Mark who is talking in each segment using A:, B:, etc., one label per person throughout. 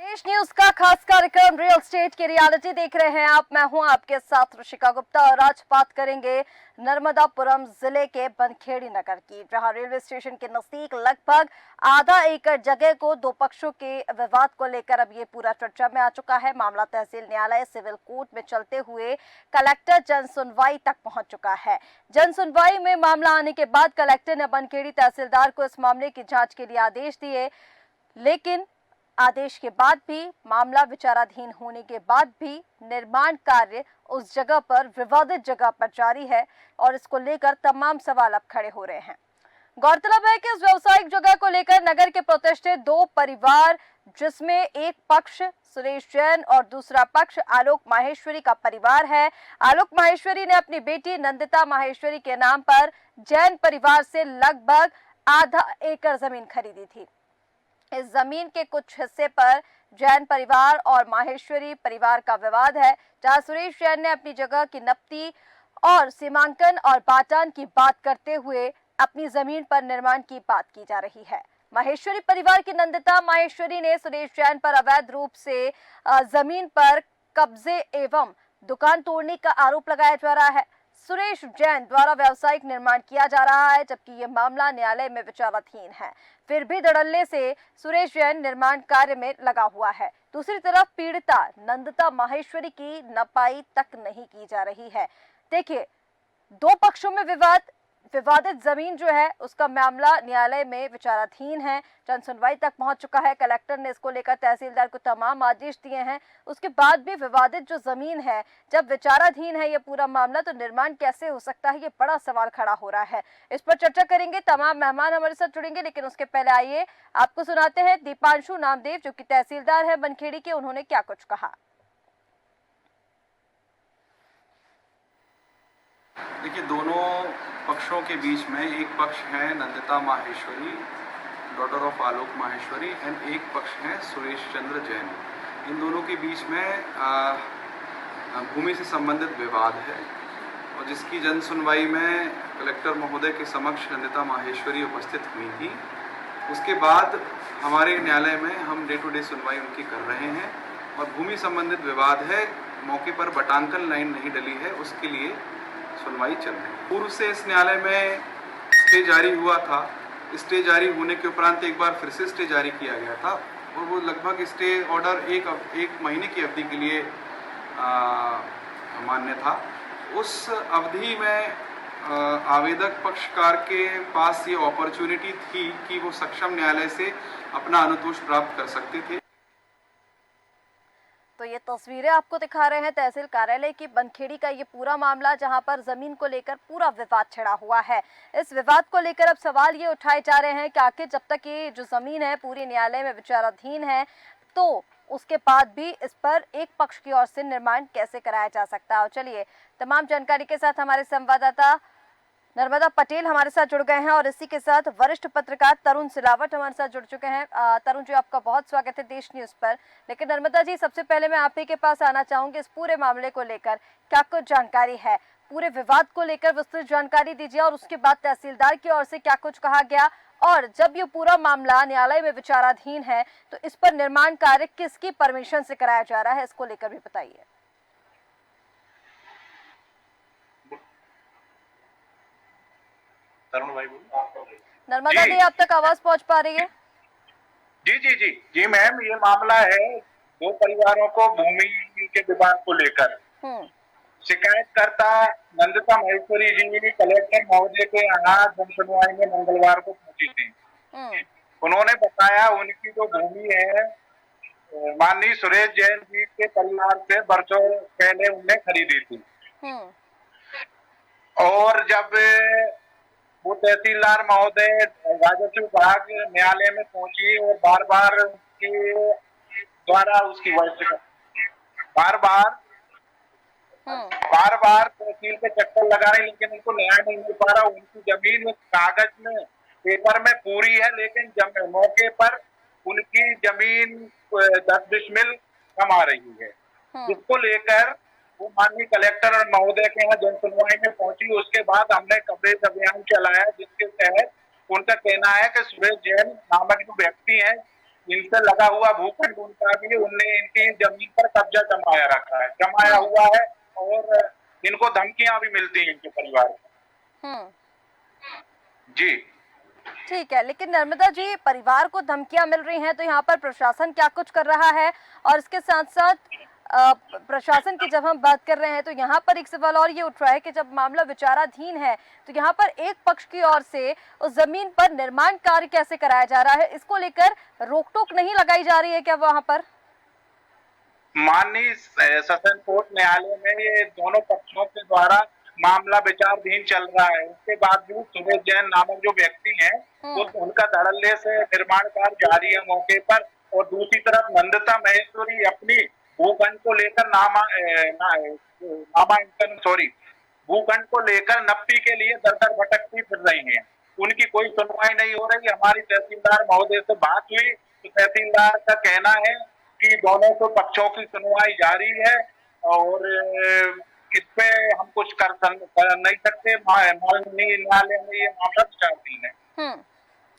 A: देश न्यूज का खास कार्यक्रम रियल स्टेट की रियलिटी देख रहे हैं आप। मैं हूं आपके साथ ऋषिका गुप्ता और आज बात करेंगे नर्मदापुरम जिले के बनखेड़ी नगर की, जहां रेलवे स्टेशन के नजदीक लगभग आधा एकड़ जगह को दो पक्षों के विवाद को लेकर अब ये पूरा चर्चा में आ चुका है। मामला तहसील न्यायालय सिविल कोर्ट में चलते हुए कलेक्टर जन सुनवाई तक पहुंच चुका है। जन सुनवाई में मामला आने के बाद कलेक्टर ने बनखेड़ी तहसीलदार को इस मामले की जाँच के लिए आदेश दिए, लेकिन आदेश के बाद भी मामला विचाराधीन होने के बाद भी निर्माण कार्य उस जगह पर, विवादित जगह पर जारी है और इसको लेकर तमाम सवाल अब खड़े हो रहे हैं। गौरतलब है कि इस व्यवसायिक जगह को लेकर नगर के प्रतिष्ठित दो परिवार, जिसमें एक पक्ष सुरेश जैन और दूसरा पक्ष आलोक माहेश्वरी का परिवार है। आलोक माहेश्वरी ने अपनी बेटी नंदिता माहेश्वरी के नाम पर जैन परिवार से लगभग आधा एकड़ जमीन खरीदी थी। इस जमीन के कुछ हिस्से पर जैन परिवार और माहेश्वरी परिवार का विवाद है, जहां सुरेश जैन ने अपनी जगह की नपती और सीमांकन और बाटान की बात करते हुए अपनी जमीन पर निर्माण की बात की जा रही है। माहेश्वरी परिवार की नंदिता माहेश्वरी ने सुरेश जैन पर अवैध रूप से जमीन पर कब्जे एवं दुकान तोड़ने का आरोप लगाया जा रहा है। सुरेश जैन द्वारा व्यावसायिक निर्माण किया जा रहा है, जबकि ये मामला न्यायालय में विचाराधीन है। फिर भी धड़ल्ले से सुरेश जैन निर्माण कार्य में लगा हुआ है। दूसरी तरफ पीड़िता नंदिता माहेश्वरी की नपाई तक नहीं की जा रही है। देखिए, दो पक्षों में विवादित जमीन जो है उसका मामला न्यायालय में विचाराधीन है। जन सुनवाई तक पहुंच चुका है। कलेक्टर ने इसको लेकर तहसीलदार को तमाम आदेश दिए हैं। उसके बाद भी विवादित जो जमीन है, जब विचाराधीन है ये पूरा मामला, तो निर्माण कैसे हो सकता है, ये बड़ा सवाल खड़ा हो रहा है। इस पर चर्चा करेंगे, तमाम मेहमान हमारे साथ जुड़ेंगे, लेकिन उसके पहले आइए आपको सुनाते हैं दीपांशु नामदेव, जो कि तहसीलदार है बनखेड़ी के, उन्होंने क्या कुछ कहा।
B: देखिए, दोनों पक्षों के बीच में एक पक्ष है Nandita Maheshwari, daughter of Alok Maheshwari, and एक पक्ष है सुरेश चंद्र जैन। इन दोनों के बीच में भूमि से संबंधित विवाद है और जिसकी जन सुनवाई में कलेक्टर महोदय के समक्ष नंदिता माहेश्वरी उपस्थित हुई थी। उसके बाद हमारे न्यायालय में हम डे टू डे सुनवाई उनकी कर रहे हैं और भूमि संबंधित विवाद है, मौके पर बटांकन लाइन नहीं डली है, उसके लिए सुनवाई चल रही है। पूर्व से इस न्यायालय में स्टे जारी हुआ था। स्टे जारी होने के उपरांत एक बार फिर से स्टे जारी किया गया था और वो लगभग स्टे ऑर्डर एक महीने की अवधि के लिए मान्य था। उस अवधि में आवेदक पक्षकार के पास ये अपॉर्चुनिटी थी कि वो सक्षम न्यायालय से अपना अनुतोष प्राप्त कर सकते थे।
A: तो ये तस्वीरें आपको दिखा रहे हैं तहसील कार्यालय की बनखेड़ी का ये पूरा मामला, जहां पर जमीन को लेकर पूरा विवाद छिड़ा हुआ है। इस विवाद को लेकर अब सवाल ये उठाए जा रहे हैं कि आखिर जब तक ये जो जमीन है पूरी न्यायालय में विचाराधीन है, तो उसके बाद भी इस पर एक पक्ष की ओर से निर्माण कैसे कराया जा सकता है। और चलिए, तमाम जानकारी के साथ हमारे संवाददाता नर्मदा पटेल हमारे साथ जुड़ गए हैं और इसी के साथ वरिष्ठ पत्रकार तरुण सिलावट हमारे साथ जुड़ चुके हैं। तरुण जी, आपका बहुत स्वागत है देश न्यूज पर। लेकिन नर्मदा जी, सबसे पहले मैं आप ही के पास आना चाहूंगी, इस पूरे मामले को लेकर क्या कुछ जानकारी है, पूरे विवाद को लेकर विस्तृत जानकारी दीजिए और उसके बाद तहसीलदार की ओर से क्या कुछ कहा गया, और जब ये पूरा मामला न्यायालय में विचाराधीन है तो इस पर निर्माण कार्य किसकी परमिशन से कराया जा रहा है, इसको लेकर भी बताइए।
C: तरुण भाई
A: नर्मदा जी, आप तक आवाज पहुंच पा रही है?
C: जी जी जी जी मैम, ये मामला है दो परिवारों को भूमि के विवाद को लेकर। शिकायतकर्ता नंदिता माहेश्वरी जी कलेक्टर महोदय के यहाँ जन सुनवाई में मंगलवार को पहुंची थी। उन्होंने बताया उनकी जो भूमि है माननीय सुरेश जैन जी के परिवार से बरसों पहले उनने खरीदी थी। और जब वो तहसीलदार महोदय राजस्व विभाग न्यायालय में पहुंची और बार बार उनके द्वारा उसकी बार बार तहसील के चक्कर लगा रहे, लेकिन उनको न्याय नहीं मिल पा रहा। उनकी जमीन कागज में पेपर में पूरी है, लेकिन मौके पर उनकी जमीन 10 डिसमिल कम आ रही है, जिसको लेकर वो माननीय कलेक्टर और महोदय के यहाँ जन सुनवाई में पहुंची। उसके बाद हमने कवरेज अभियान चलाया, जिसके तहत उनका कहना है कि सुरेश जैन नामक जो व्यक्ति है इनसे लगा हुआ भूखंड उनका भी, उनने इनकी जमीन पर कब्जा जमाया रखा है, जमाया हुआ है, और इनको धमकियां भी मिलती हैं इनके परिवार को। जी
A: ठीक है, लेकिन नर्मदा जी, परिवार को धमकियां मिल रही हैं तो यहाँ पर प्रशासन क्या कुछ कर रहा है? और इसके साथ साथ प्रशासन की जब हम बात कर रहे हैं तो यहाँ पर एक सवाल और ये उठ रहा है कि जब मामला विचाराधीन है तो यहाँ पर एक पक्ष की ओर से उस जमीन पर निर्माण कार्य कैसे कराया जा रहा है, इसको लेकर रोक टोक नहीं लगाई जा रही है क्या वहाँ पर?
C: माननीय सेशन कोर्ट न्यायालय में ये दोनों पक्षों के द्वारा मामला विचाराधीन चल रहा है। उसके बावजूद सुरेश जैन नामक जो व्यक्ति हैं, वो उनका धड़ल्ले से निर्माण कार्य जारी है मौके पर, और दूसरी तरफ नंदिता महेश्वरी अपनी भूखंड को लेकर भूखंड को लेकर नप्पी के लिए दर दर भटकती फिर रही हैं। उनकी कोई सुनवाई नहीं हो रही। हमारी तहसीलदार महोदय से बात हुई तो तहसीलदार का कहना है कि दोनों को पक्षों की सुनवाई जारी है, और इस पे हम कुछ कर नहीं सकते। माननीय न्यायालय में ये मामला विचाराधीन है।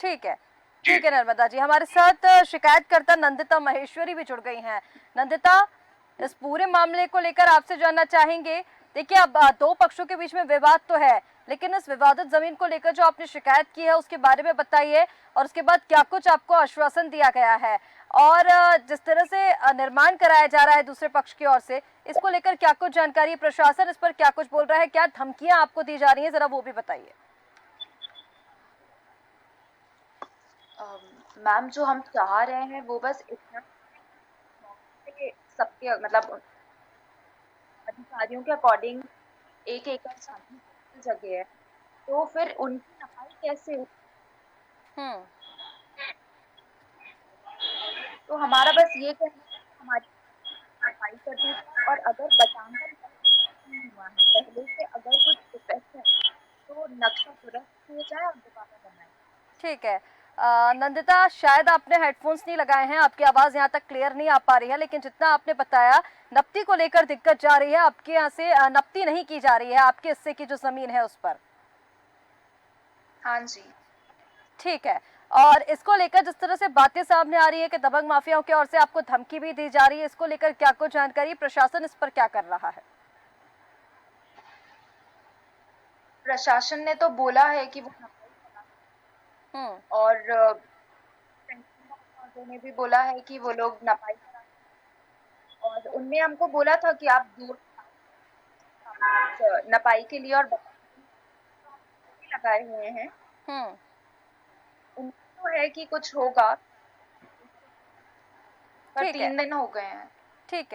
A: ठीक है, ठीक है नर्मदा जी, हमारे साथ शिकायतकर्ता नंदिता महेश्वरी भी जुड़ गई हैं। नंदिता, इस पूरे मामले को लेकर आपसे जानना चाहेंगे। देखिए, अब दो पक्षों के बीच में विवाद तो है, लेकिन इस विवादित जमीन को लेकर जो आपने शिकायत की है उसके बारे में बताइए, और उसके बाद क्या कुछ आपको आश्वासन दिया गया है, और जिस तरह से निर्माण कराया जा रहा है दूसरे पक्ष की ओर से, इसको लेकर क्या कुछ जानकारी, प्रशासन इस पर क्या कुछ बोल रहा है, क्या धमकियां आपको दी जा रही है, जरा वो भी बताइए।
D: मैम, जो हम चाह रहे हैं वो बस इतना सबके मतलब अधिकारियों के अकॉर्डिंग 1 एकड़ जगह है, तो फिर उनकी सफाई कैसे हो? तो हमारा बस ये कहना है कि हमारी सफाई कर दी जाए, और अगर बटांगन नहीं हुआ है पहले से, अगर कुछ डिफेक्ट है तो नक्शा दुरुस्त हो जाए और दोबारा बनाए।
A: ठीक है नंदिता, शायद आपने हेडफोन्स नहीं लगाए हैं, आपकी आवाज यहाँ तक क्लियर नहीं आ पा रही है, लेकिन जितना आपने बताया नप्ती को लेकर दिक्कत जा रही है, आपके यहाँ से नप्ती नहीं की जा रही है आपके हिस्से की जो जमीन है उस पर।
D: हाँ जी,
A: ठीक है, और इसको लेकर जिस तरह से बातें सामने आ रही है कि दबंग माफियाओं की ओर से आपको धमकी भी दी जा रही है, इसको लेकर क्या कुछ जानकारी, प्रशासन इस पर क्या कर रहा है?
D: प्रशासन ने तो बोला है कि वो और ने भी बोला है कि वो लोग नपाई कराएंगे, और उनने हमको बोला था कि आप दूर नपाई के लिए और लगाए हुए हैं। उनको है कि कुछ होगा, पर 3 दिन हो गए हैं।
A: ठीक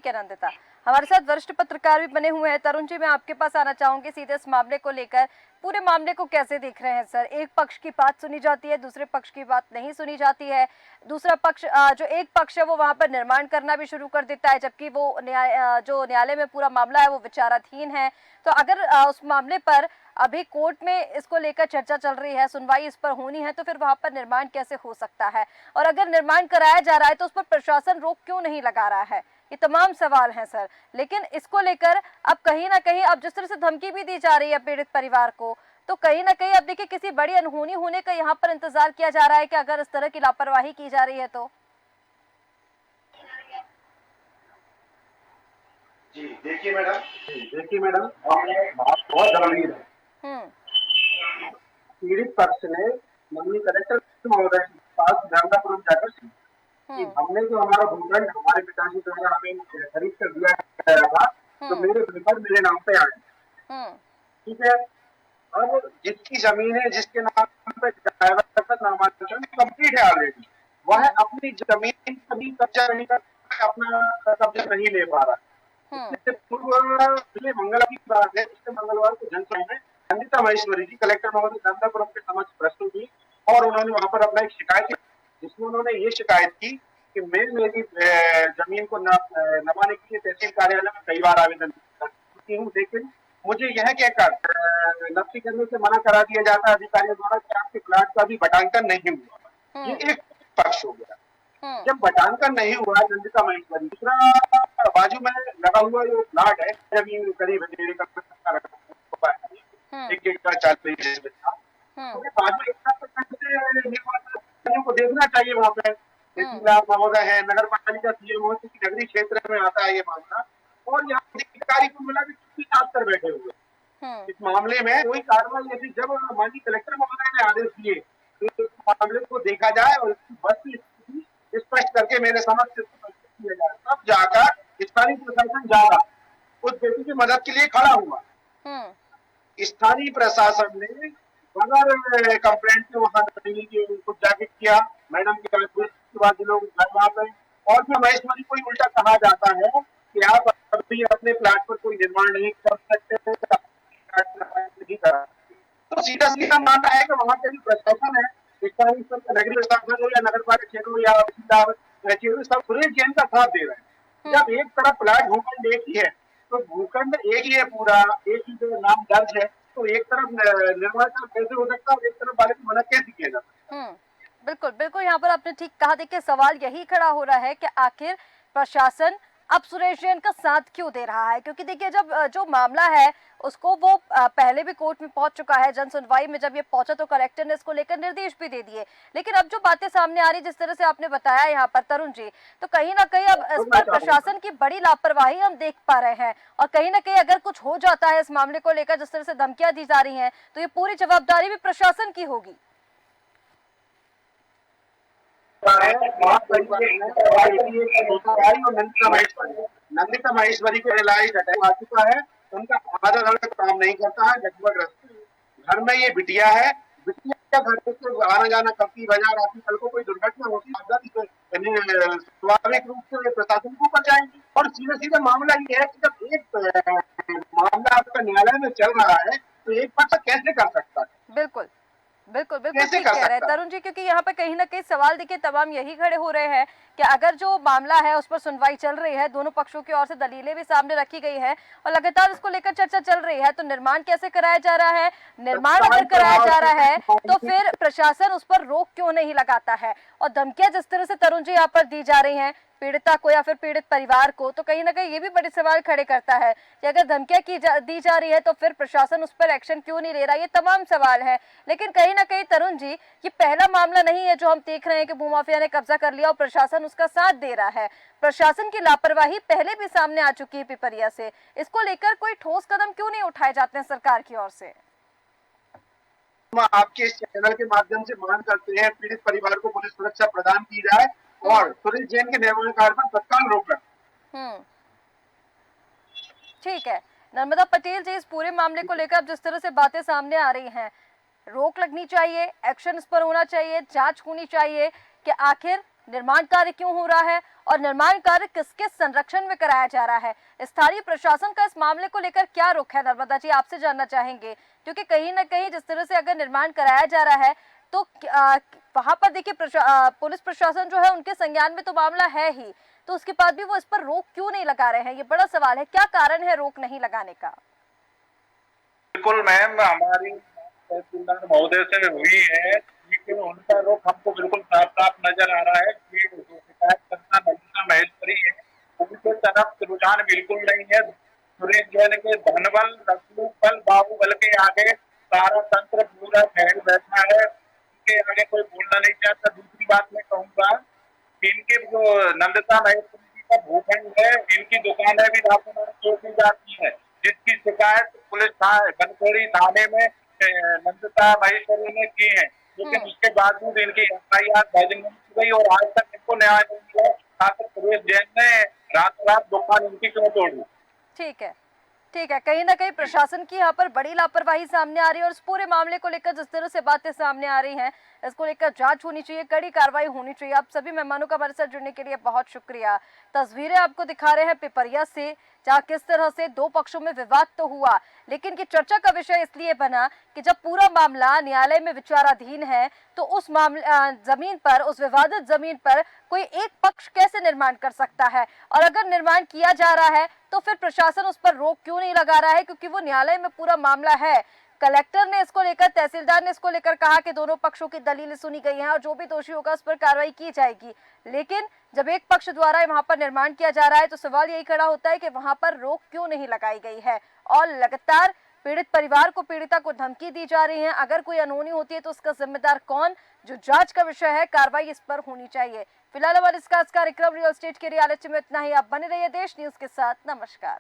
A: है नंदिता, हमारे साथ वरिष्ठ पत्रकार भी बने हुए हैं। तरुण जी, मैं आपके पास आना चाहूंगी सीधे इस मामले को लेकर। पूरे मामले को कैसे देख रहे हैं सर? एक पक्ष की बात सुनी जाती है, दूसरे पक्ष की बात नहीं सुनी जाती है। दूसरा पक्ष, जो एक पक्ष है, वो वहां पर निर्माण करना भी शुरू कर देता है, जबकि वो जो न्यायालय में पूरा मामला है वो विचाराधीन है। तो अगर उस मामले पर अभी कोर्ट में इसको लेकर चर्चा चल रही है, सुनवाई इस पर होनी है, तो फिर वहां पर निर्माण कैसे हो सकता है? और अगर निर्माण कराया जा रहा है तो उस पर प्रशासन रोक क्यों नहीं लगा रहा है? ये तमाम सवाल हैं सर। लेकिन इसको लेकर अब कहीं ना कहीं, अब जिस तरह से धमकी भी दी जा रही है पीड़ित परिवार को, तो कहीं ना कहीं अब देखिए किसी बड़ी अनहोनी होने का यहाँ पर इंतजार किया जा रहा है कि अगर इस तरह की लापरवाही की जा रही है तो।
E: जी देखिए मैडम बहुत गंभीर है। पीड़ित पक्ष ने माननीय कलेक्टर महोदय के पास नर्मदापुरम जाकर कि हमने जो हमारा भूखंड हमारे पिताजी द्वारा हमें खरीद कर दिया गया था, तो मेरे पेपर मेरे नाम पे आए। ठीक है, अब जिसकी जमीन है, जिसके नाम पे ड्राइवर का नामांकन कंप्लीट है ऑलरेडी, वह अपनी जमीन कभी कब्जा नहीं कर, अपना कब्जा नहीं ले पा रहा। इससे पूर्व मंगलवार की बात है, पिछले मंगलवार को जनसभा में नंदिता महेश्वरी जी कलेक्टर महोदय नर्मदापुरम के समक्ष प्रस्तुत हुई, और उन्होंने वहां पर अपना एक शिकायत की, जिसमें उन्होंने ये शिकायत की कि मैं मेरी जमीन को नपाने के लिए तहसील कार्यालय में कई बार आवेदन कर चुकी हूँ, लेकिन मुझे यह कहकर नक्शे करने से मना करा दिया जाता है अधिकारियों द्वारा कि आपके प्लाट का भी बटांकन नहीं हुआ। ये एक पक्ष हो गया। जब बटांकन नहीं हुआ नंदिता महेश्वरी, दूसरा बाजू में लगा हुआ जो प्लाट है, जमीन करीब 1.5 एकड़ 40 को देखना चाहिए वहां पे, तहसीलदार महोदय है, नगर पालिका सीएम की नगरीय क्षेत्र में आता है ये मामला, और यहाँ अधिकारी को मिला कि चुप्पीसाध कर बैठे हुए। इस मामले में कोई कार्रवाई नहीं। जब माननीय कलेक्टर महोदय ने आदेश दिए कि इस मामले को देखा जाए और इसकी बस की स्थिति स्पष्ट करके मेरे समक्ष किया जाए, तब जाकर स्थानीय प्रशासन जागा, उस बेटी की मदद के लिए खड़ा हुआ। स्थानीय प्रशासन ने बगैर कंप्लेंट के वहां कुछ जाके किया, मैडम के बाद लोग वहां पे, और फिर महेश्वरी को उल्टा कहा जाता है कि आप अभी अपने प्लाट पर कोई निर्माण नहीं कर सकते, नहीं करा। तो सीधा सीधा मानना है कि वहां के जो प्रशासन है, स्थानीय स्तर का नगरीय प्रशासन हो या नगर पालिका क्षेत्र हो या क्षेत्र, सब सुरेश जैन का साथ दे रहे हैं। जब एक तरफ प्लाट भूखंड एक ही है, तो भूखंड एक ही है, पूरा एक ही जो नाम दर्ज है, तो एक तरफ निर्माण कैसे हो सकता है और एक तरफ वाले को मना कैसे किया जाता है?
A: बिल्कुल बिल्कुल, यहाँ पर आपने ठीक कहा। देखिए, सवाल यही खड़ा हो रहा है कि आखिर प्रशासन अब सुरेश जैन का साथ क्यों दे रहा है, क्योंकि देखिए जब जो मामला है उसको वो पहले भी कोर्ट में पहुंच चुका है। जन सुनवाई में जब ये पहुंचा तो कलेक्टर ने इसको लेकर निर्देश भी दे दिए, लेकिन अब जो बातें सामने आ रही, जिस तरह से आपने बताया यहाँ पर तरुण जी, तो कहीं ना कहीं अब इस पर प्रशासन की बड़ी लापरवाही हम देख पा रहे हैं। और कहीं ना कहीं अगर कुछ हो जाता है इस मामले को लेकर, जिस तरह से धमकियां दी जा रही है, तो ये पूरी जवाबदारी भी प्रशासन की होगी।
E: नंदिता महेश्वरी के रिलाइज अटैक आ चुका है, उनका आधा घर काम नहीं करता है, लगभग घर में ये बिटिया है, बिटिया घर से आना जाना करती, बाजार आती, कल को कोई दुर्घटना होती स्वाभाविक रूप से प्रशासन को ऊपर जाएंगी। और सीधे सीधे मामला ये है कि जब एक मामला आपका न्यायालय में चल रहा है तो एक पक्ष कैसे कर सकता है?
A: बिल्कुल बिल्कुल बिल्कुल ठीक कह रहे हैं तरुण जी, क्योंकि यहाँ पर कहीं ना कहीं सवाल देखिए तमाम यही खड़े हो रहे हैं कि अगर जो मामला है उस पर सुनवाई चल रही है, दोनों पक्षों की ओर से दलीलें भी सामने रखी गई है और लगातार इसको लेकर चर्चा चल रही है, तो निर्माण कैसे कराया जा रहा है? निर्माण अगर कराया जा रहा है तो फिर प्रशासन उस पर रोक क्यों नहीं लगाता है? और धमकियां जिस तरह से तरुण जी यहाँ पर दी जा रही हैं पीड़िता को या फिर पीड़ित परिवार को, तो कहीं ना कहीं ये भी बड़े सवाल खड़े करता है कि अगर धमकियां दी जा रही है तो फिर प्रशासन उस पर एक्शन क्यों नहीं ले रहा? ये तमाम सवाल है। लेकिन कहीं ना कहीं तरुण जी, ये पहला मामला नहीं है जो हम देख रहे हैं कि भूमाफिया ने कब्जा कर लिया और प्रशासन उसका साथ दे रहा है। प्रशासन की लापरवाही पहले भी सामने आ चुकी है पिपरिया से। इसको लेकर कोई ठोस कदम क्यों नहीं उठाए जाते हैं सरकार की ओर से?
E: आपके इस चैनल के माध्यम से मांग करते हैं पीड़ित परिवार को पुलिस सुरक्षा प्रदान की जाए और सुरेश जैन के निर्माण कार्य पर तत्काल रोक लगे।
A: ठीक है नर्मदा पटेल जी, इस पूरे मामले को लेकर अब जिस तरह से बातें सामने आ रही हैं, रोक लगनी चाहिए, एक्शन इस पर होना चाहिए, जांच होनी चाहिए कि आखिर निर्माण कार्य क्यों हो रहा है और निर्माण कार्य किसके संरक्षण में कराया जा रहा है। स्थानीय प्रशासन का इस मामले को लेकर क्या रुख है नर्मदा जी, आपसे जानना चाहेंगे, क्योंकि कहीं ना कहीं जिस तरह से अगर निर्माण कराया जा रहा है तो वहां पर देखिए पुलिस प्रशासन जो है उनके संज्ञान में तो मामला है ही, तो उसके बाद भी वो इस पर रोक क्यों नहीं लगा रहे हैं? ये बड़ा सवाल है, क्या कारण है रोक नहीं लगाने का?
C: बिल्कुल मैम, हमारी तहसीलदार महोदय से हुई है, लेकिन उनका रुख हमको बिल्कुल साफ साफ नजर आ रहा है कि शिकायत करना नंदिता महेश्वरी है, उनके तरफ रुझान बिल्कुल नहीं है। सुरेश जैन के धनबल, रसूल बाहुबल के आगे सारा तंत्र पूरा फैल बैठा है, उनके आगे कोई बोलना नहीं चाहता। दूसरी बात मैं कहूँगा, इनके जो नंदिता महेश्वरी का भूखंड है, इनकी दुकानें भी रातों रात तोड़ी जाती है, जिसकी शिकायत पुलिस बनखेड़ी थाने में नंदिता महेश्वरी ने की है, लेकिन उसके बावजूद इनकी FIR दर्ज नहीं की गई और आज तक इनको न्याय नहीं मिला। आखिर सुरेश जैन ने रातों रात दुकान इनकी क्यों तोड़ी?
A: ठीक है कहीं ना कहीं प्रशासन की यहाँ पर बड़ी लापरवाही सामने आ रही है और इस पूरे मामले को लेकर जिस तरह से बातें सामने आ रही हैं, इसको लेकर जांच होनी चाहिए, कड़ी कार्रवाई होनी चाहिए। आप सभी मेहमानों का हमारे साथ जुड़ने के लिए बहुत शुक्रिया। तस्वीरें आपको दिखा रहे हैं पिपरिया से, जहाँ किस तरह से दो पक्षों में विवाद तो हुआ, लेकिन की चर्चा का विषय इसलिए बना कि जब पूरा मामला न्यायालय में विचाराधीन है तो उस मामले जमीन पर, उस विवादित जमीन पर कोई एक पक्ष कैसे निर्माण कर सकता है, और अगर निर्माण किया जा रहा है तो फिर प्रशासन उस पर रोक क्यों नहीं लगा रहा है, क्योंकि वो न्यायालय में पूरा मामला है। कलेक्टर ने इसको लेकर, तहसीलदार ने इसको लेकर कहा कि दोनों पक्षों की दलीलें सुनी गई हैं और जो भी दोषी होगा उस पर कार्रवाई की जाएगी, लेकिन जब एक पक्ष द्वारा वहां पर निर्माण किया जा रहा है तो सवाल यही खड़ा होता है कि वहां पर रोक क्यों नहीं लगाई गई है। और लगातार पीड़ित परिवार को पीड़िता को धमकी दी जा रही है। अगर कोई अनहोनी होती है तो उसका जिम्मेदार कौन, जो जांच का विषय है, कार्रवाई इस पर होनी चाहिए। फिलहाल हमारे इस खास कार्यक्रम रियल एस्टेट के रियलिटी में इतना ही। आप बने रहिए देश न्यूज के साथ। नमस्कार।